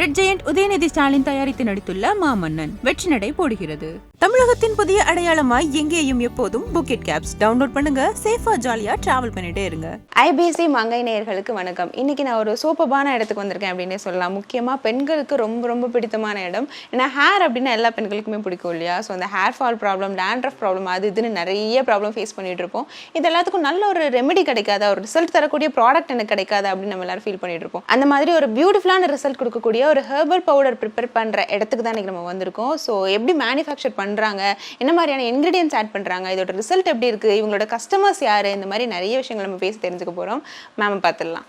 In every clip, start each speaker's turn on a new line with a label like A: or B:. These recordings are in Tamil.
A: ரெட் ஜெயண்ட் உதயநிதி ஸ்டாலின் தயாரித்து நடித்துள்ள மாமன்னன் வெற்றி நடை போடுகிறது. தமிழகத்தின் புதிய அடையாளமாய் எங்கேயும் எப்போதும் புக்கெட் கேப்ஸ் டவுன்லோட் பண்ணுங்க. சேஃபா ஜாலியா டிராவல் பண்ணிட்டே இருங்க.
B: ஐபிசி மங்கை நேயர்களுக்கு வணக்கம். இன்னைக்கு நான் ஒரு சூப்பரான இடத்துக்கு வந்திருக்கேன் அப்படின்னே சொல்லலாம். முக்கியமா பெண்களுக்கு ரொம்ப ரொம்ப பிடித்தமான இடம். ஏன்னா ஹேர் அப்படின்னா எல்லா பெண்களுக்குமே பிடிக்கும் இல்லையா? ஸோ அந்த hair fall problem, dandruff problem, அது இதுன்னு நிறைய ப்ராப்ளம் ஃபேஸ் பண்ணிட்டு இருப்போம். இது எல்லாத்துக்கும் நல்ல ஒரு ரெமெடி கிடைக்காதா, ஒரு ரிசல்ட் தரக்கூடிய ப்ராடக்ட் எனக்கு கிடைக்காதா அப்படின்னு நம்ம எல்லாரும் ஃபீல் பண்ணிட்டு இருப்போம். அந்த மாதிரி ஒரு பியூட்டிஃபுல்லான ரிசல்ட் கொடுக்கக்கூடிய ஒரு ஹெர்பல் பவுடர் ப்ரிப்பேர் பண்ற இடத்துக்கு தான் இன்னைக்கு நம்ம வந்திருக்கோம். ஸோ எப்படி மேனுஃபேக்சர் பண்றாங்க, என்ன மாதிரியான இன்கிரீடியன்ஸ் ஆட் பண்றாங்க, இதோட ரிசல்ட் எப்படி இருக்கு, இவங்களோட கஸ்டமர்ஸ் யாரு, இந்த மாதிரி நிறைய விஷயங்கள் நம்ம பேசி தெரிஞ்சுக்க போறோம். மேம் பார்த்துடலாம்.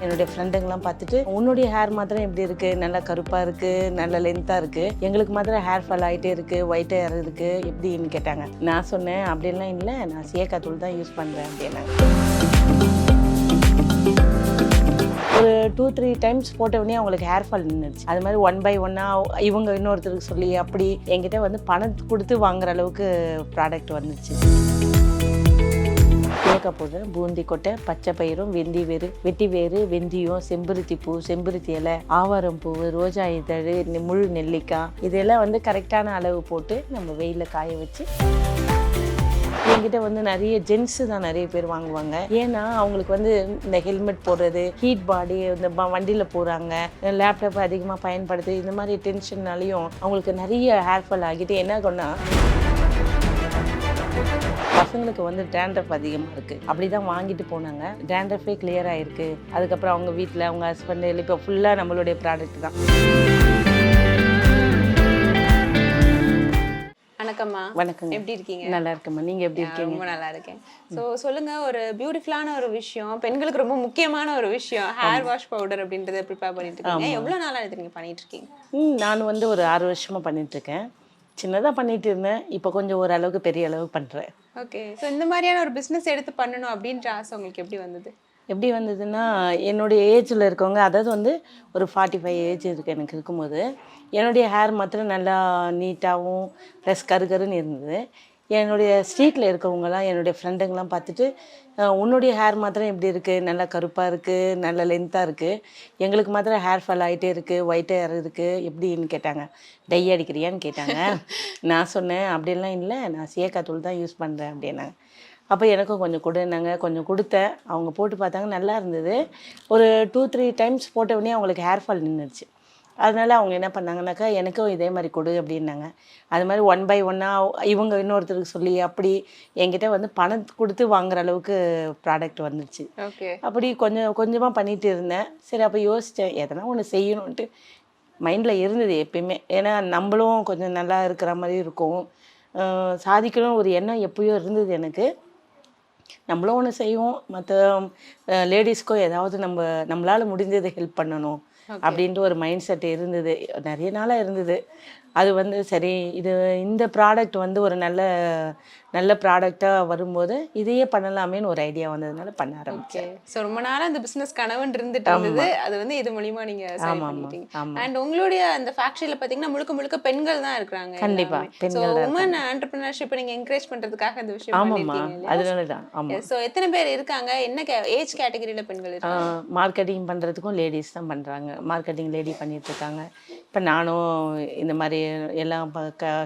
C: என்னுடைய ஃப்ரெண்டுங்கெல்லாம் பார்த்துட்டு உன்னுடைய ஹேர் மாத்திரம் எப்படி இருக்குது, நல்லா கருப்பாக இருக்குது, நல்ல லென்த்தாக இருக்குது, எங்களுக்கு மாத்திரம் ஹேர் ஃபால் ஆகிட்டே இருக்குது, ஒயிட் ஹேர் இருக்குது எப்படின்னு கேட்டாங்க. நான் சொன்னேன் அப்படின்லாம் இல்லை, நான் சீயக்காய் தூள் தான் யூஸ் பண்ணுறேன் அப்படின்னாங்க. ஒரு 2-3 டைம்ஸ் போட்டவுடனே அவங்களுக்கு ஹேர் ஃபால் நின்றுச்சு. அது மாதிரி 1 by 1 இவங்க இன்னொருத்தருக்கு சொல்லி அப்படி என்கிட்ட வந்து பணம் கொடுத்து வாங்குற அளவுக்கு ப்ராடக்ட் வந்துச்சு. சீயக்காய் பவுடர், பூந்தி கொட்டை, பச்சை பயிரும், வெட்டி வேறு, வெந்தயம், செம்பருத்தி பூ, செம்பருத்தி இலை, ஆவாரம் பூ, ரோஜா இதழ், முழு நெல்லிக்காய், இதெல்லாம் வந்து கரெக்டான அளவு போட்டு நம்ம வெயிலில் காய வச்சு. என்கிட்ட வந்து நிறைய ஜென்ஸு தான் நிறைய பேர் வாங்குவாங்க. ஏன்னா அவங்களுக்கு வந்து இந்த ஹெல்மெட் போடுறது, ஹீட் பாடி, இந்த வண்டியில் போகிறாங்க, லேப்டாப் அதிகமாக பயன்படுத்து, இந்த மாதிரி டென்ஷன்னாலையும் அவங்களுக்கு நிறைய ஹேர் ஃபால் ஆகிட்டு என்ன ஆகும்னா பசங்களுக்கு வந்து டேண்ட்ரஃப் அதிகமாக இருக்குது. அப்படி தான் வாங்கிட்டு போனாங்க. டேண்ட்ரஃபே கிளியர் ஆகிருக்கு. அதுக்கப்புறம் அவங்க வீட்டில் அவங்க ஹஸ்பண்டு இப்போ ஃபுல்லாக நம்மளுடைய ப்ராடக்ட் தான்.
B: வணக்கம்மா.
C: வணக்கம்.
B: எப்படி இருக்கீங்க?
C: நல்லா இருக்கம்மா. நீங்கள் எப்படி இருக்கீங்க?
B: ரொம்ப நல்லா இருக்கேன். ஸோ சொல்லுங்க, ஒரு பியூட்டிஃபுல்லான ஒரு விஷயம், பெண்களுக்கு ரொம்ப முக்கியமான ஒரு விஷயம், ஹேர் வாஷ் பவுடர் அப்படின்றத ப்ரிப்பேர் பண்ணிட்டு இருக்கீங்க. எவ்வளோ நாளாக இது நீங்கள் பண்ணிட்டு இருக்கீங்க?
C: நான் வந்து ஒரு 6 வருஷமாக பண்ணிட்டுருக்கேன். சின்னதாக பண்ணிட்டு இருந்தேன், இப்போ கொஞ்சம் ஓரளவுக்கு பெரிய அளவுக்கு பண்ணுறேன்.
B: ஓகே. ஸோ இந்த மாதிரியான ஒரு பிஸ்னஸ் எடுத்து பண்ணணும் அப்படின்ற ஆசை உங்களுக்கு எப்படி வந்தது?
C: எப்படி வந்ததுன்னா, என்னுடைய ஏஜில் இருக்கவங்க, அதாவது வந்து ஒரு 45 ஏஜ் இருக்குது எனக்கு இருக்கும்போது, என்னுடைய ஹேர் மாத்திரம் நல்லா நீட்டாகவும் ப்ளஸ் கருகருன்னு இருந்தது. என்னுடைய ஸ்ட்ரீட்டில் இருக்கவங்கலாம், என்னுடைய ஃப்ரெண்டுங்கெலாம் பார்த்துட்டு உன்னுடைய ஹேர் மாத்திரம் எப்படி இருக்குது, நல்லா கருப்பாக இருக்குது, நல்ல லென்த்தாக இருக்குது, எங்களுக்கு மாத்திரம் ஹேர் ஃபால் ஆகிட்டே இருக்குது, ஒயிட் ஹேர் இருக்குது எப்படின்னு கேட்டாங்க. டை அடிக்கிறியான்னு கேட்டாங்க. நான் சொன்னேன் அப்படிலாம் இல்லை, நான் சீயக்காய் தூள் தான் யூஸ் பண்ணுறேன் அப்படின்னாங்க. அப்போ எனக்கும் கொஞ்சம் கொடுன்னாங்க. கொஞ்சம் கொடுத்தேன். அவங்க போட்டு பார்த்தாங்க, நல்லா இருந்தது. ஒரு 2-3 டைம்ஸ் போட்டவுடனே அவங்களுக்கு ஹேர் ஃபால் நின்றுச்சு. அதனால் அவங்க என்ன பண்ணாங்கனாக்கா, எனக்கும் இதே மாதிரி கொடு அப்படின்னாங்க. அது மாதிரி 1 by 1 இவங்க இன்னொருத்தருக்கு சொல்லி அப்படி என்கிட்ட வந்து பணம் கொடுத்து வாங்குற அளவுக்கு ப்ராடக்ட் வந்துடுச்சு.
B: ஓகே. அப்படி
C: கொஞ்சமாக பண்ணிகிட்டு இருந்தேன். சரி, அப்போ யோசித்தேன் எதனா ஒன்று செய்யணுன்ட்டு மைண்டில் இருந்தது எப்பயுமே. ஏன்னா நம்மளும் கொஞ்சம் நல்லா இருக்கிற மாதிரி இருக்கும், சாதிக்கணும் ஒரு எண்ணம் எப்பயோ இருந்தது எனக்கு. நம்மளும் ஒன்று செய்வோம், மற்ற லேடிஸ்க்கும் ஏதாவது நம்மளால் முடிஞ்சதை ஹெல்ப் பண்ணணும் அப்படின்ட்டு ஒரு மைண்ட் செட் இருந்தது, நிறைய நாளாக இருந்தது. அது வந்து சரி, இந்த ப்ராடக்ட் வந்து ஒரு நல்ல ப்ராடக்டாக வரும்போது இதையே பண்ணலாமேன்னு ஒரு ஐடியா வந்ததுனால பண்ண ஆரம்பிச்சேன்.
B: ஸோ ரொம்ப நாளாக அந்த பிஸ்னஸ் கனவுன்னு இருந்துட்டு இருந்தது, அது வந்து இது மூலிமா நீங்கள் பண்ணிட்டீங்க. அண்ட் உங்களுடைய அந்த ஃபேக்டரியில் பார்த்தீங்கன்னா முழுக்க பெண்கள் தான் இருக்கிறாங்க.
C: கண்டிப்பாக பெண்கள்.
B: உமன் என்டர்பிரினர்ஷிப் நீங்கள் என்கரேஜ் பண்ணுறதுக்காக அந்த விஷயம் பண்ணிருக்கீங்க.
C: அதனால தான். ஆமாம்.
B: ஸோ எத்தனை பேர் இருக்காங்க, என்ன ஏஜ் கேட்டகரியில் பெண்கள் இருக்காங்க?
C: மார்க்கெட்டிங் பண்ணுறதுக்கும் லேடிஸ் தான் பண்ணுறாங்க. மார்க்கெட்டிங் லேடி பண்ணிகிட்ருக்காங்க. இப்போ நானும் இந்த மாதிரி எல்லாம்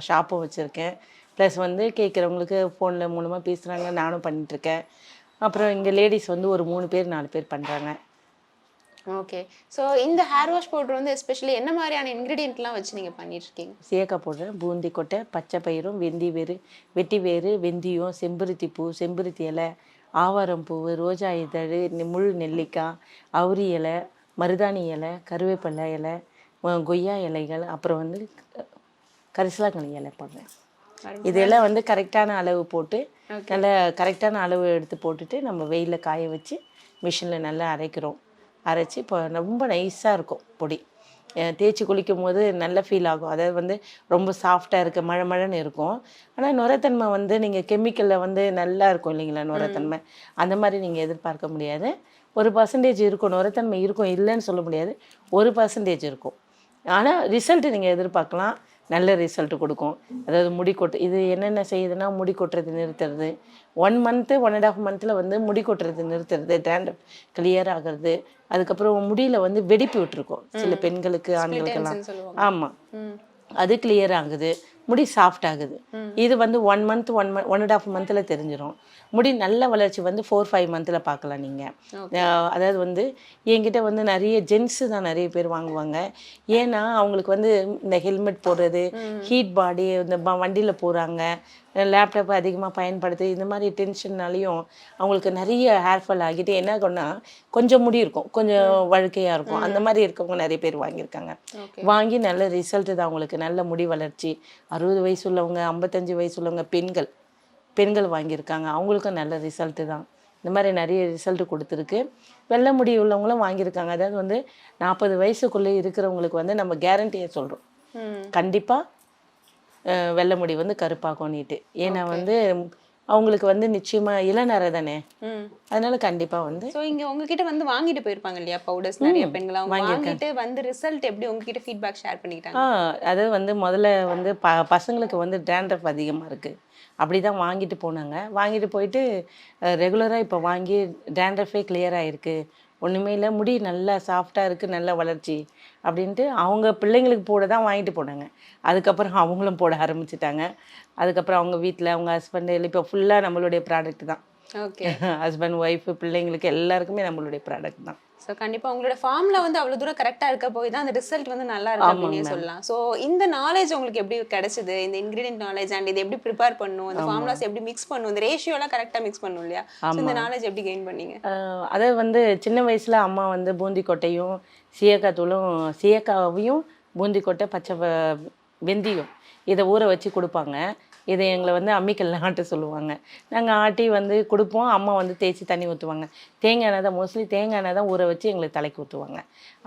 C: ஷாப்பும் வச்சுருக்கேன். ப்ளஸ் வந்து கேட்குறவங்களுக்கு ஃபோனில் மூலமாக பேசுகிறாங்க, நானும் பண்ணிகிட்ருக்கேன். அப்புறம் இங்கே லேடிஸ் வந்து ஒரு 3 பேர் 4 பேர் பண்ணுறாங்க.
B: ஓகே. ஸோ இந்த ஹேர் வாஷ் பவுடர் வந்து எஸ்பெஷலி என்ன மாதிரியான இன்க்ரீடியன்ட்லாம் வச்சு நீங்கள் பண்ணிட்டுருக்கீங்க?
C: சீயக்காய் பவுடர், பூந்தி கொட்டை, பச்சை பயிரும், வெட்டி வேறு, வெந்தயம், செம்பருத்தி பூ, செம்பருத்தி இலை, ஆவாரம் பூ, ரோஜா இதழ், முழு நெல்லிக்காய், அவுரி இலை, மருதாணி இலை, கருவேப்பிலை இலை, கொய்யா இலைகள், அப்புறம் வந்து கரிசலாங்கண்ணி இலை போடுறேன். இதெல்லாம் வந்து கரெக்டான அளவு போட்டு நல்லா கரெக்டான அளவு எடுத்து போட்டுட்டு நம்ம வெயிலில் காய வச்சு மிஷினில் நல்லா அரைச்சி இப்போ ரொம்ப நைஸாக இருக்கும் பொடி. தேய்ச்சி குளிக்கும் போது நல்ல ஃபீல் ஆகும். அதாவது வந்து ரொம்ப சாஃப்டாக இருக்குது, மழன்னு இருக்கும். ஆனால் நுரத்தன்மை வந்து நீங்கள் கெமிக்கலில் வந்து நல்லா இருக்கும் இல்லைங்களா, நுரத்தன்மை அந்த மாதிரி நீங்கள் எதிர்பார்க்க முடியாது. 1% இருக்கும், நுரத்தன்மை இருக்கும், இல்லைன்னு சொல்ல முடியாது, 1% இருக்கும். ஆனால் ரிசல்ட்டு நீங்கள் எதிர்பார்க்கலாம். நல்ல ரிசல்ட் கொடுக்கும். அதாவது முடி இது என்னென்ன செய்யுதுன்னா முடி கொட்டுறது நிறுத்துறது, 1 மந்த்து 1.5 மந்த்தில் வந்து முடி கொட்டுறது நிறுத்துறது, டேண்ட்ரஃப் கிளியர் ஆகிறது. அதுக்கப்புறம் முடியில் வந்து வெடிப்பு விட்டுருக்கோம் சில பெண்களுக்கு ஆண்களுக்கெல்லாம். ஆமாம், அது கிளியர் ஆகுது, முடி சாஃப்ட் ஆகுது. இது வந்து 1 மந்த் 1.5 மந்த்தில் தெரிஞ்சிடும். முடி நல்ல வளர்ச்சி வந்து 4-5 மந்த்தில் பார்க்கலாம் நீங்கள். அதாவது வந்து என்கிட்ட வந்து நிறைய ஜென்ஸு தான் நிறைய பேர் வாங்குவாங்க. ஏன்னா அவங்களுக்கு வந்து இந்த ஹெல்மெட் போடுறது, ஹீட் பாடி, இந்த வண்டியில் போகிறாங்க, லேப்டாப் அதிகமாக பயன்படுத்து, இந்த மாதிரி டென்ஷன்னாலையும் அவங்களுக்கு நிறைய ஹேர்ஃபால் ஆகிட்டு என்ன ஆகும்னா கொஞ்சம் முடி இருக்கும், கொஞ்சம் வழுக்கையாக இருக்கும். அந்த மாதிரி இருக்கவங்க நிறைய பேர் வாங்கியிருக்காங்க. வாங்கி நல்ல ரிசல்ட்டு தான் அவங்களுக்கு. நல்ல முடி வளர்ச்சி. 60 வயசு உள்ளவங்க, 55 வயசு உள்ளவங்க, பெண்கள் வாங்கியிருக்காங்க. அவங்களுக்கும் நல்ல ரிசல்ட்டு தான். இந்த மாதிரி நிறைய ரிசல்ட்டு கொடுத்துருக்கு. வெள்ளை முடி உள்ளவங்களும் வாங்கியிருக்காங்க. அதாவது வந்து 40 வயசுக்குள்ளே இருக்கிறவங்களுக்கு வந்து நம்ம கேரண்டியை சொல்கிறோம், கண்டிப்பாக வெள்ளை முடி வந்து கருப்பாக்கும்னிட்டு. ஏன்னா வந்து அவங்களுக்கு வந்து நிச்சயமா இளநரை தானே, அதனால கண்டிப்பா வந்து
B: இங்க உங்ககிட்ட வந்து வாங்கிட்டு போயிருப்பாங்க இல்லையா பவுடர்ஸ் நிறைய பெண்கள், அவங்க வாங்கிட்டு வந்து ரிசல்ட் எப்படி உங்ககிட்ட ஃபீட்பேக் ஷேர் பண்ணிக்கிட்டாங்க?
C: அதாவது வந்து முதல்ல வந்து பசங்களுக்கு வந்து டேண்ட்ரஃப் அதிகமாக இருக்குது, அப்படிதான் வாங்கிட்டு போனாங்க. வாங்கிட்டு போயிட்டு ரெகுலராக இப்போ வாங்கி டேண்ட்ரஃபே கிளியர் ஆகிருக்கு, ஒன்றுமே இல்லை, முடி நல்லா சாஃப்டாக இருக்குது, நல்ல வளர்ச்சி அப்படின்ட்டு அவங்க பிள்ளைங்களுக்கு போட தான் வாங்கிட்டு போனாங்க. அதுக்கப்புறம் அவங்களும் போட ஆரம்பிச்சிட்டாங்க. அதுக்கப்புறம் அவங்க வீட்டில் அவங்க ஹஸ்பண்டு இப்போ ஃபுல்லாக நம்மளுடைய ப்ராடக்ட் தான்.
B: ஓகே,
C: ஹஸ்பண்ட் ஒய்ஃபு பிள்ளைங்களுக்கு எல்லாருக்குமே நம்மளுடைய ப்ராடக்ட் தான்.
B: ஸோ கண்டிப்பாக உங்களோட ஃபார்ம்ல வந்து அவ்வளோ தூரம் கரெக்டாக இருக்க போய் தான் அந்த ரிசல்ட் வந்து நல்லா இருக்கு அப்படின்னு சொல்லலாம். ஸோ இந்த நாலேஜ் உங்களுக்கு எப்படி கிடைச்சது, இந்த இன்கிரீடியன்ட் நாலேஜ் அண்ட் இது எப்படி ப்ரிப்பேர் பண்ணும், அந்த ஃபார்முலாஸ் எப்படி மிக்ஸ் பண்ணும், இந்த ரேஷியோலாம் கரெக்டாக மிக்ஸ் பண்ணும் இல்லையா, இந்த நாலேஜ் எப்படி கெயின் பண்ணீங்க?
C: அதாவது வந்து சின்ன வயசில் அம்மா வந்து பூந்தி கொட்டையும் சீயக்காய் தூளும், சீயக்காவையும் பூந்தி கொட்டை, பச்சை வெந்தயம் இதை ஊற வச்சு கொடுப்பாங்க. இதை எங்களை வந்து அம்மிக்கல்ல ஆட்ட சொல்லுவாங்க. நாங்கள் ஆட்டி வந்து கொடுப்போம். அம்மா வந்து தேய்ச்சி தண்ணி ஊற்றுவாங்க. தேங்காய் எண்ணெய் தான், மோஸ்ட்லி தேங்காய் எண்ணெய் தான் ஊற வச்சு எங்களுக்கு தலைக்கு ஊற்றுவாங்க.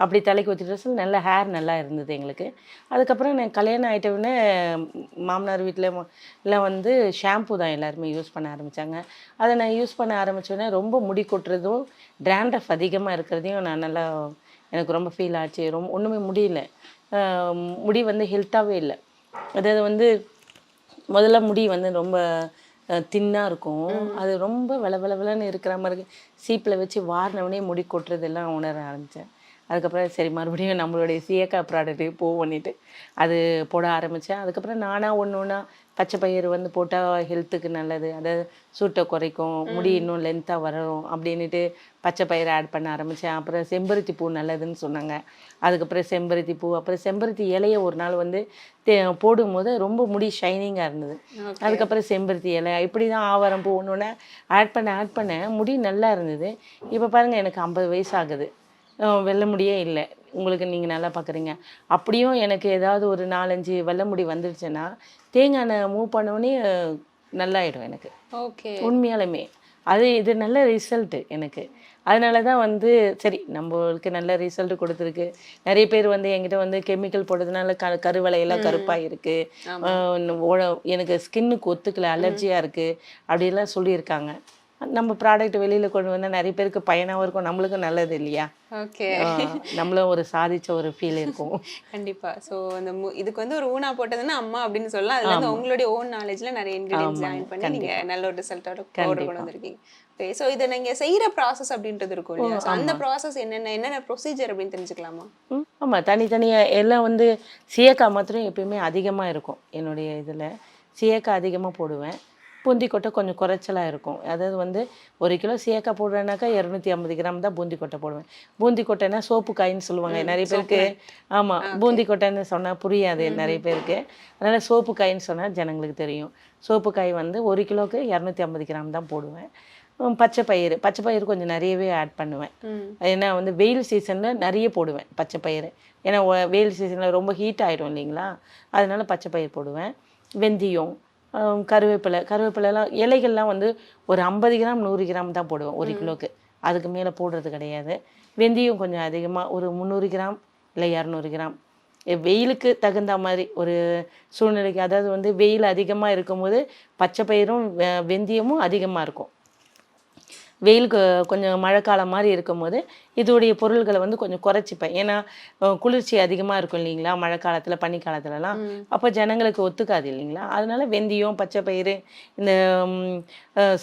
C: அப்படி தலைக்கு ஊற்றிட்டு சொல்லி நல்ல ஹேர் நல்லா இருந்தது எங்களுக்கு. அதுக்கப்புறம் நான் கல்யாணம் ஆகிட்டவுடனே மாமனார் வீட்டில் எல்லாம் வந்து ஷாம்பு தான் எல்லாருமே யூஸ் பண்ண ஆரம்பித்தாங்க. அதை நான் யூஸ் பண்ண ஆரம்பித்தோடனே ரொம்ப முடி கொட்டுறதும் டேண்ட்ரஃப் அதிகமாக இருக்கிறதையும் நான் நல்லா எனக்கு ரொம்ப ஃபீல் ஆச்சு. ஒன்றுமே முடியல, முடி வந்து ஹெல்த்தாகவே இல்லை. அதாவது வந்து முதல்ல முடி வந்து ரொம்ப தின்னாக இருக்கும், அது ரொம்ப வெளன்னு இருக்கிற மாதிரி சீப்பில் வச்சு வாரினவனே முடி கொட்டுறதெல்லாம் உணர ஆரம்பித்தேன். அதுக்கப்புறம் சரி மறுபடியும் நம்மளுடைய சீயக்காய் ப்ராடக்ட்டு பண்ணிவிட்டு அது போட ஆரம்பித்தேன். அதுக்கப்புறம் நானாக ஒன்று பச்சை பயிறு வந்து போட்டால் ஹெல்த்துக்கு நல்லது, அதாவது சூட்டை குறைக்கும், முடி இன்னும் லென்த்தாக வரும் அப்படின்ட்டு பச்சை பயிறு ஆட் பண்ண ஆரம்பித்தேன். அப்புறம் செம்பருத்தி பூ நல்லதுன்னு சொன்னாங்க. அதுக்கப்புறம் செம்பருத்தி பூ, அப்புறம் செம்பருத்தி இலையை ஒரு நாள் வந்து போடும்போது ரொம்ப முடி ஷைனிங்காக இருந்தது. அதுக்கப்புறம் செம்பருத்தி இலை, இப்படி தான் ஆவாரம் பூ ஒன்று ஆட் பண்ண முடி நல்லா இருந்தது. இப்போ பாருங்கள் எனக்கு 50 வயசு ஆகுது, வெள்ளை முடியே இல்லை. உங்களுக்கு நீங்கள் நல்லா பார்க்குறீங்க. அப்படியும் எனக்கு ஏதாவது ஒரு 4-5 வெள்ளை முடி வந்துடுச்சுன்னா தேங்காய் எண்ணெய் மூவ் பண்ணோடனே நல்லாயிடும் எனக்கு.
B: ஓகே,
C: உண்மையாலுமே இது நல்ல ரிசல்ட்டு எனக்கு. அதனால தான் வந்து சரி நம்மளுக்கு நல்ல ரிசல்ட் கொடுத்துருக்கு. நிறைய பேர் வந்து என்கிட்ட வந்து கெமிக்கல் போடுறதுனால கருவளையெல்லாம் கருப்பாக இருக்குது, எனக்கு ஸ்கின்னுக்கு ஒத்துக்கலை, அலர்ஜியாக இருக்குது அப்படிலாம் சொல்லியிருக்காங்க. நம்ம ப்ராடக்ட் வெளியில் கொண்டு வந்தால் நிறைய பேருக்கு பயனாகவும் இருக்கும், நம்மளுக்கும் நல்லது இல்லையா?
B: ஓகே,
C: நம்மளும் ஒரு சாதிச்ச ஒரு ஃபீல் இருக்கும்.
B: கண்டிப்பாக. ஸோ அந்த இதுக்கு வந்து ஒரு ஊனா போட்டதுன்னா அம்மா அப்படின்னு சொல்லலாம். அதில் வந்து உங்களுடைய ஓன் நாலேஜில் நிறைய இன்க்ரீடியன்ஸ் ஜாயின் பண்ணி நீங்கள் நல்ல ஒரு ரிசல்ட்டோட பவுடர் கொண்டு வந்திருக்கீங்க. ஓகே, ஸோ இதை நீங்கள் செய்கிற ப்ராசஸ் அப்படின்றது இருக்கும் இல்லையா? ஸோ அந்த ப்ராசஸ் என்னென்ன ப்ரொசீஜர் அப்படின்னு தெரிஞ்சுக்கலாமா?
C: ஆமாம், தனித்தனியாக எல்லாம் வந்து சீயக்காய் மாத்திரம் எப்பயுமே அதிகமாக இருக்கும். என்னுடைய இதில் சீயக்காய் அதிகமாக போடுவேன். பூந்தி கொட்டை கொஞ்சம் குறைச்சலாக இருக்கும். அதாவது வந்து 1 கிலோ சீயக்காய் போடுறேன்னாக்கா 250 கிராம் தான் பூந்தி கொட்டை போடுவேன். பூந்தி கொட்டைன்னா சோப்பு காயின்னு சொல்லுவாங்க நிறைய பேருக்கு. ஆமாம், பூந்தி கொட்டைன்னு சொன்னால் புரியாது நிறைய பேருக்கு. அதனால் சோப்பு காயின்னு சொன்னால் ஜனங்களுக்கு தெரியும். சோப்பு காய் வந்து 1 கிலோவுக்கு 250 கிராம் தான் போடுவேன். பச்சை பயிறு கொஞ்சம் நிறையவே ஆட் பண்ணுவேன். ஏன்னா வந்து வெயில் சீசனில் நிறைய போடுவேன் பச்சை பயிறு. ஏன்னா வெயில் சீசனில் ரொம்ப ஹீட் ஆகிடும் இல்லைங்களா, அதனால பச்சை பயிறு போடுவேன். வெந்தயம், கருவேப்பிலைலாம் இலைகள்லாம் வந்து ஒரு 50 கிராம் 100 கிராம் தான் போடுவேன் 1 கிலோவுக்கு, அதுக்கு மேலே போடுறது கிடையாது. வெந்தயம் கொஞ்சம் அதிகமாக ஒரு 300 கிராம் இல்லை 200 கிராம், வெயிலுக்கு தகுந்த மாதிரி ஒரு சூழ்நிலைக்கு. அதாவது வந்து வெயில் அதிகமாக இருக்கும்போது பச்சை பயிரும் வெந்தயமும் அதிகமாக இருக்கும். வெயிலுக்கு கொஞ்சம் மழைக்காலம் மாதிரி இருக்கும்போது இதோடைய பொருள்களை வந்து கொஞ்சம் குறைச்சிப்பேன். ஏன்னா குளிர்ச்சி அதிகமாக இருக்கும் இல்லைங்களா மழை காலத்தில் பனிக்காலத்துலலாம். அப்போ ஜனங்களுக்கு ஒத்துக்காது இல்லைங்களா. அதனால வெந்தயம், பச்சை பயிறு, இந்த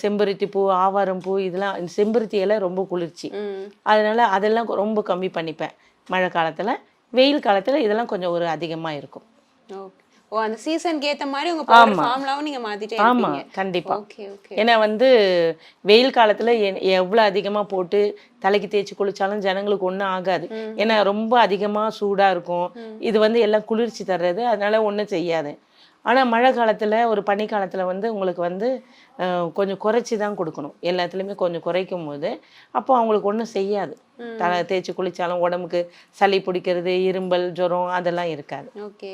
C: செம்பருத்தி பூ, ஆவாரம் பூ, இதெல்லாம் இந்த செம்பருத்தி இலை ரொம்ப குளிர்ச்சி. அதனால அதெல்லாம் ரொம்ப கம்மி பண்ணிப்பேன் மழை காலத்தில். வெயில் காலத்தில் இதெல்லாம் கொஞ்சம் ஒரு அதிகமாக இருக்கும்.
B: ஓ, அந்த சீசனுக்கு ஏத்த மாதிரி உங்க பவுடர் ஃபார்முலாவும் நீங்க மாத்திட்டே இருக்கீங்க.
C: ஆமா, கண்டிப்பா.
B: Okay okay.
C: ஏன்னா வந்து வெயில் காலத்துல எவ்வளவு அதிகமா போட்டு தலைக்கு தேய்ச்சி குளிச்சாலும் ஜனங்களுக்கு ஒன்றும் ஆகாது. ஏன்னா ரொம்ப அதிகமா சூடா இருக்கும். இது வந்து எல்லாம் குளிர்ச்சி தர்றது, அதனால ஒன்றும் செய்யாது. ஆனா மழை காலத்துல ஒரு பனி காலத்துல வந்து உங்களுக்கு வந்து கொஞ்சம் குறைச்சி தான் கொடுக்கணும். எல்லாத்துலேயுமே கொஞ்சம் குறைக்கும் போது அப்போ அவங்களுக்கு ஒன்றும் செய்யாது. தலை தேய்ச்சி குளிச்சாலும் உடம்புக்கு சளி பிடிக்கிறது, இரும்பல், ஜுரம் அதெல்லாம் இருக்காது.
B: ஓகே.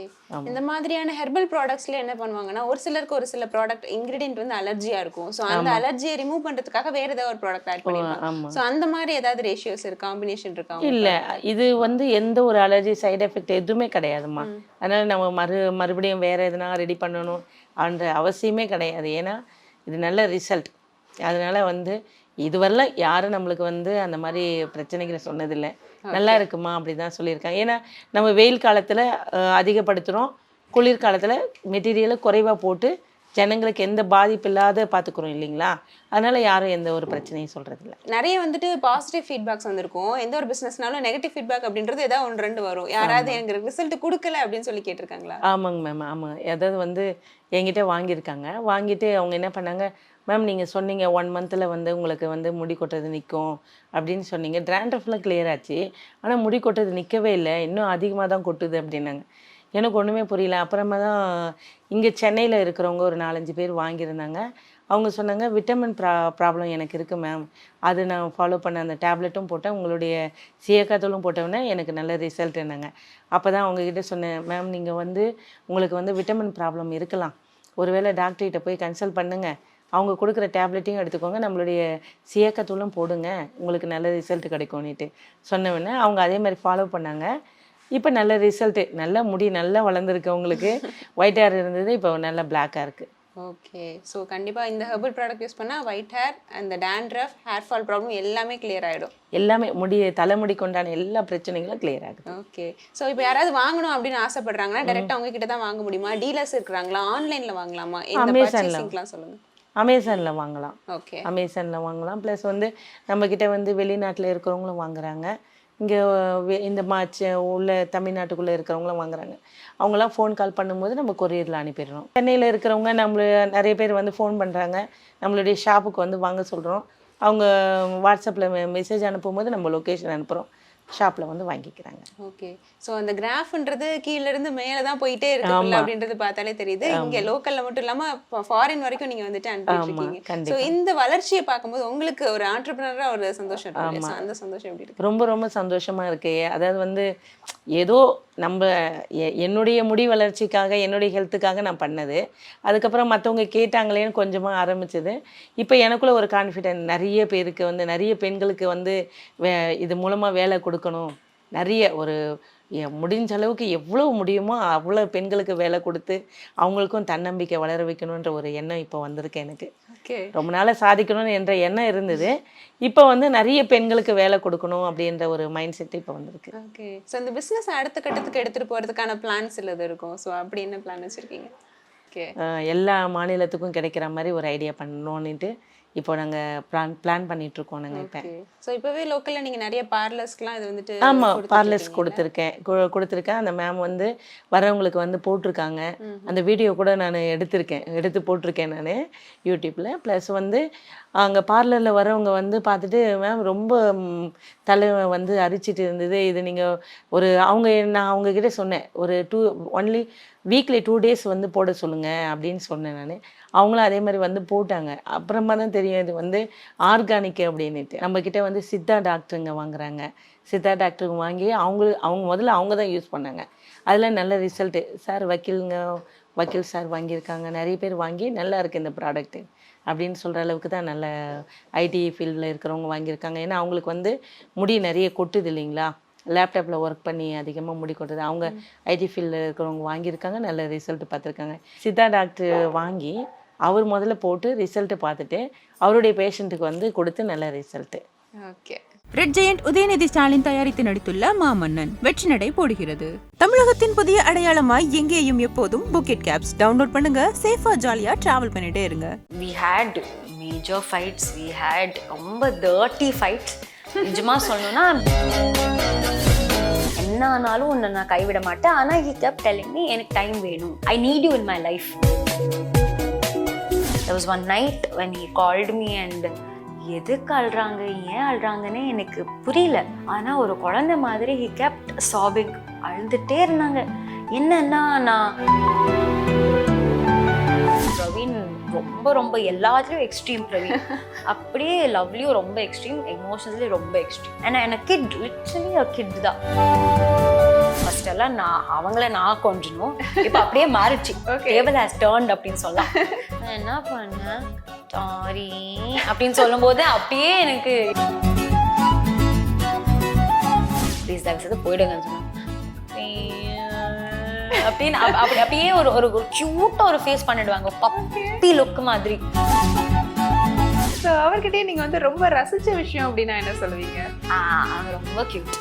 B: இந்த மாதிரியான ஹெர்பல் ப்ராடக்ட்ஸ்ல என்ன பண்ணுவாங்கன்னா, ஒரு சிலருக்கு ஒரு சில ப்ராடக்ட் இன்கிரிடியன்ட் வந்து அலர்ஜியா இருக்கும். ஸோ அந்த அலர்ஜியை ரிமூவ் பண்றதுக்காக வேற ஏதாவது ஒரு ப்ராடக்ட் ஆட் பண்ணிருப்பாங்க. ஸோ அந்த மாதிரி ஏதாவது ரேஷியோஸ் இருக்கு, காம்பினேஷன் இருக்கா?
C: இல்ல, இது வந்து எந்த ஒரு அலர்ஜி சைடு எஃபெக்ட் எதுவுமே கிடையாதுமா. அதனால நம்ம மறுபடியும் வேற எதுனா ரெடி பண்ணணும் அந்த அவசியமே கிடையாது. ஏன்னா இது நல்ல ரிசல்ட். அதனால வந்து இதுவரையிலும் யாரும் நம்மளுக்கு வந்து அந்த மாதிரி பிரச்சனைகளை சொன்னதில்லை. நல்லா இருக்குமா அப்படிதான் சொல்லியிருக்காங்க. ஏன்னா நம்ம வெயில் காலத்தில் அதிகப்படுத்துகிறோம், குளிர்காலத்தில் மெட்டீரியலை குறைவாக போட்டு ஜனங்களுக்கு எந்த பாதிப்பு இல்லாத பார்த்துக்குறோம் இல்லைங்களா. அதனால யாரும் எந்த ஒரு பிரச்சனையும் சொல்றதில்ல.
B: நிறைய வந்துட்டு பாசிட்டிவ் ஃபீட்பேக்ஸ் வந்திருக்கும். எந்த ஒரு பிசினஸ்னாலும் நெகட்டிவ் ஃபீட்பேக் அப்படின்றது ஏதாவது 1-2 வரும். யாராவது எனக்கு ரிசல்ட் கொடுக்கல அப்படின்னு சொல்லி கேட்டிருக்காங்களா?
C: ஆமாங்க மேம், ஆமாம். அதாவது வந்து என்கிட்ட வாங்கியிருக்காங்க. வாங்கிட்டு அவங்க என்ன பண்ணாங்க, மேம் நீங்கள் சொன்னீங்க 1 மந்தில் வந்து உங்களுக்கு வந்து முடி கொட்டுறது நிற்கும் அப்படின்னு சொன்னீங்க. ட்ராண்ட்ரஃப்லாம் கிளியர் ஆச்சு, ஆனால் முடி கொட்டுறது நிற்கவே இல்லை, இன்னும் அதிகமாக தான் கொட்டுது அப்படின்னாங்க. எனக்கு ஒன்றுமே புரியல. அப்புறமா தான் இங்கே சென்னையில் இருக்கிறவங்க ஒரு 4-5 பேர் வாங்கியிருந்தாங்க. அவங்க சொன்னாங்க, விட்டமின் ப்ராப்ளம் எனக்கு இருக்குது மேம், அது நான் ஃபாலோ பண்ண அந்த டேப்லெட்டும் போட்டேன், உங்களுடைய சீயக்காத்தூளும் போட்டோன்னே எனக்கு நல்ல ரிசல்ட் என்னங்க. அப்போ தான் அவங்கக்கிட்ட சொன்னேன், மேம் நீங்கள் வந்து உங்களுக்கு வந்து விட்டமின் ப்ராப்ளம் இருக்கலாம், ஒருவேளை டாக்டர்கிட்ட போய் கன்சல்ட் பண்ணுங்கள், அவங்க கொடுக்குற டேப்லெட்டையும் எடுத்துக்கோங்க, நம்மளுடைய சீயக்காத்தூளும் போடுங்க, உங்களுக்கு நல்ல ரிசல்ட் கிடைக்கும்னுட்டு சொன்னவொடனே அவங்க அதே மாதிரி ஃபாலோ பண்ணாங்க. இப்போ நல்ல ரிசல்ட்டு, நல்ல முடி நல்லா வளர்ந்துருக்கு. அவங்களுக்கு ஒயிட் ஹேர் இருந்தது, இப்போ நல்லா பிளாக்காக இருக்குது.
B: ஓகே. ஸோ கண்டிப்பாக இந்த ஹெர்பல் ப்ராடக்ட் யூஸ் பண்ணால் ஒயிட் ஹேர், அந்த டேண்ட்ரஃப், ஹேர் ஃபால் ப்ராப்ளம் எல்லாமே கிளியர் ஆகிடும்.
C: எல்லாமே தலைமுடிக்கு உண்டான எல்லா பிரச்சனைகளும் கிளியர் ஆகுது.
B: ஓகே. ஸோ இப்போ யாராவது வாங்கணும் அப்படின்னு ஆசைப்படுறாங்கன்னா டேரெக்டாக அவங்க கிட்ட தான் வாங்க முடியுமா? டீலர்ஸ் இருக்கிறாங்களா? ஆன்லைனில் வாங்கலாமா? அமேசான்லாம் சொல்லுங்கள்.
C: அமேசானில் வாங்கலாம்.
B: ஓகே.
C: அமேசானில் வாங்கலாம். ப்ளஸ் வந்து நம்மக்கிட்ட வந்து வெளிநாட்டில் இருக்கிறவங்களும் வாங்குறாங்க, இங்கே இந்த உள்ள தமிழ்நாட்டுக்குள்ளே இருக்கிறவங்களும் வாங்குறாங்க. அவங்களாம் ஃபோன் கால் பண்ணும்போது நம்ம கொரியரில் அனுப்பிடுறோம். சென்னையில் இருக்கிறவங்க நிறைய பேர் வந்து ஃபோன் பண்ணுறாங்க, நம்மளுடைய ஷாப்புக்கு வந்து வாங்க சொல்கிறோம். அவங்க வாட்ஸ்அப்பில் மெசேஜ் அனுப்பும்போது நம்ம லொக்கேஷன் அனுப்புகிறோம், ஷாப்பில் வந்து வாங்கிக்கிறாங்க.
B: ஓகே. ஸோ அந்த கிராஃப்ன்றது கீழேருந்து மேலே தான் போயிட்டே இருக்கு அப்படின்றது பார்த்தாலே தெரியுது. இங்கே லோக்கலில் மட்டும் இல்லாமல் ஃபாரின் வரைக்கும் நீங்கள் வந்துட்டு அனுப்பிட்டுருக்கீங்க. ஸோ இந்த வளர்ச்சியை பார்க்கும்போது உங்களுக்கு ஒரு ஆண்டர்பிரினராக ஒரு சந்தோஷம் இருக்கு. அந்த சந்தோஷம் எப்படி இருக்கு?
C: ரொம்ப ரொம்ப சந்தோஷமாக இருக்கு. அதாவது வந்து ஏதோ நம்ம என்னுடைய முடி வளர்ச்சிக்காக, என்னுடைய ஹெல்த்துக்காக நான் பண்ணது, அதுக்கப்புறம் மற்றவங்க கேட்டாங்களேன்னு கொஞ்சமாக ஆரம்பிச்சது. இப்போ எனக்குள்ள ஒரு கான்ஃபிடென்ட், நிறைய பேருக்கு வந்து நிறைய பெண்களுக்கு வந்து இது மூலமாக வேலை கொடுக்கணும், நிறைய ஒரு முடிஞ்ச அளவுக்கு எவ்வளோ முடியுமோ அவ்வளோ பெண்களுக்கு வேலை கொடுத்து அவங்களுக்கும் தன்னம்பிக்கை வளர வைக்கணுன்ற ஒரு எண்ணம் இப்போ வந்திருக்கு எனக்கு. ரொம்ப நாளாக சாதிக்கணும்னு என்ற எண்ணம் இருந்தது, இப்போ வந்து நிறைய பெண்களுக்கு வேலை கொடுக்கணும் அப்படின்ற ஒரு மைண்ட் செட் இப்போ வந்திருக்கு.
B: ஓகே. ஸோ இந்த பிஸ்னஸ் அடுத்த கட்டத்துக்கு எடுத்துகிட்டு போகிறதுக்கான பிளான்ஸ் இல்லது இருக்கும். ஸோ அப்படி என்ன பிளான் வச்சுருக்கீங்க? ஓகே.
C: எல்லா மாநிலத்துக்கும் கிடைக்கிற மாதிரி ஒரு ஐடியா பண்ணணுன்னுட்டு இப்போ நாங்கள் பிளான் பண்ணிட்டு இருக்கோம். நாங்கள் இப்போ
B: இப்போவே லோக்கலில் நீங்கள் நிறைய பார்லர்ஸ்க்குலாம் இது வந்துட்டு?
C: ஆமாம், பார்லர்ஸ் கொடுத்துருக்கேன். அந்த மேம் வந்து வரவங்களுக்கு வந்து போட்டிருக்காங்க. அந்த வீடியோ கூட நான் எடுத்து போட்டிருக்கேன் நான் யூடியூப்பில். ப்ளஸ் வந்து அங்கே பார்லரில் வரவங்க வந்து பார்த்துட்டு, மேம் ரொம்ப தலை வந்து அரிச்சிட்டு இருந்தது, இது நீங்கள் நான் அவங்கக்கிட்ட சொன்னேன், ஒரு ஒன்லி வீக்லி 2 days வந்து போட சொல்லுங்கள் அப்படின்னு சொன்னேன் நான். அவங்களும் அதே மாதிரி வந்து போட்டாங்க. அப்புறமா தான் தெரியும் இது வந்து ஆர்கானிக் அப்படின்ட்டு. நம்மக்கிட்ட வந்து சித்தா டாக்டருங்க வாங்குறாங்க. சித்தா டாக்டருங்க வாங்கி அவங்க முதல்ல அவங்க தான் யூஸ் பண்ணாங்க. அதில் நல்ல ரிசல்ட்டு. சார் வக்கீல் சார் வாங்கியிருக்காங்க, நிறைய பேர் வாங்கி நல்லா இருக்குது இந்த ப்ராடக்ட்டு அப்படின்னு சொல்கிற அளவுக்கு தான் நல்ல ஐடி ஃபீல்டில் இருக்கிறவங்க வாங்கியிருக்காங்க. ஏன்னா அவங்களுக்கு வந்து முடி நிறைய கொட்டுது இல்லைங்களா, லேப்டாப்பில் ஒர்க் பண்ணி அதிகமாக முடி கொட்டுது. அவங்க ஐடி ஃபீல்டில் இருக்கிறவங்க வாங்கியிருக்காங்க, நல்ல ரிசல்ட் பார்த்துருக்காங்க. சித்தா டாக்டர் வாங்கி அவர் முதல்ல போட்டு ரிசல்ட்டு பார்த்துட்டு அவருடைய பேஷண்ட்டுக்கு வந்து கொடுத்து நல்ல result.
B: Okay.
A: Red giant Udhayanidhi Stalin தயாரித்து நடித்துள்ள மாமன்னன் வெற்றி நடை போடுகிறது. தமிழகத்தின் புதிய அடையாளமாய் எங்கேயும் எப்போதும் புக்கெட் கேப்ஸ் டவுன்லோட் பண்ணுங்க. சேஃபா ஜாலியா டிராவல் பண்ணிட்டே இருங்க.
D: We had major fights, we had ரொம்ப dirty fights. நிஜமா சொல்லணும்னா என்ன ஆனாலும் உன்னை நான் கைவிட மாட்டேன். ஆனால் he kept telling me எனக்கு டைம் வேணும், I need you in my life. There was one night when he called me and எதுக்கு அழுறாங்க ஏன் அழுறாங்கன்னே எனக்கு புரியல. ஆனால் ஒரு குழந்தை மாதிரி he kept sobbing, அழுதுகிட்டே இருந்தாங்க. என்னன்னா நான் பிரவீன் ரொம்ப ரொம்ப எல்லாத்துலேயும் எக்ஸ்ட்ரீம் பிரவீன், அப்படியே லவ்லியும் ரொம்ப எக்ஸ்ட்ரீம், எமோஷன்ஸ்லேயும் ரொம்ப எக்ஸ்ட்ரீம். ஏன்னா எனக்கு கிட் லிட்ரலி கிட் தான். ஃபர்ஸ்ட் எல்லாம் அவங்கள நான் கொஞ்சணும், இப்போ அப்படியே மாறிச்சு. டேபிள் ஹேஸ் டர்ன்ட் அப்படின்னு சொல்லலாம். நான் என்ன பண்ணேன், சாரி அப்படின்னு சொல்லும் போது அப்படியே எனக்கு ப்ளீஸ் தயவு செய்து போயிடுங்கன்னு சொன்னேன். அப்படின்னு அப்படியே ஒரு கியூட்டா ஒரு ஃபேஸ் பண்ணிடுவாங்க, பப்பி லுக் மாதிரி.
B: ஸோ அவர்கிட்டயே நீங்க வந்து ரொம்ப ரசிச்ச விஷயம் அப்படின்னா என்ன சொல்லுவீங்க?
D: அவங்க ரொம்ப கியூட்.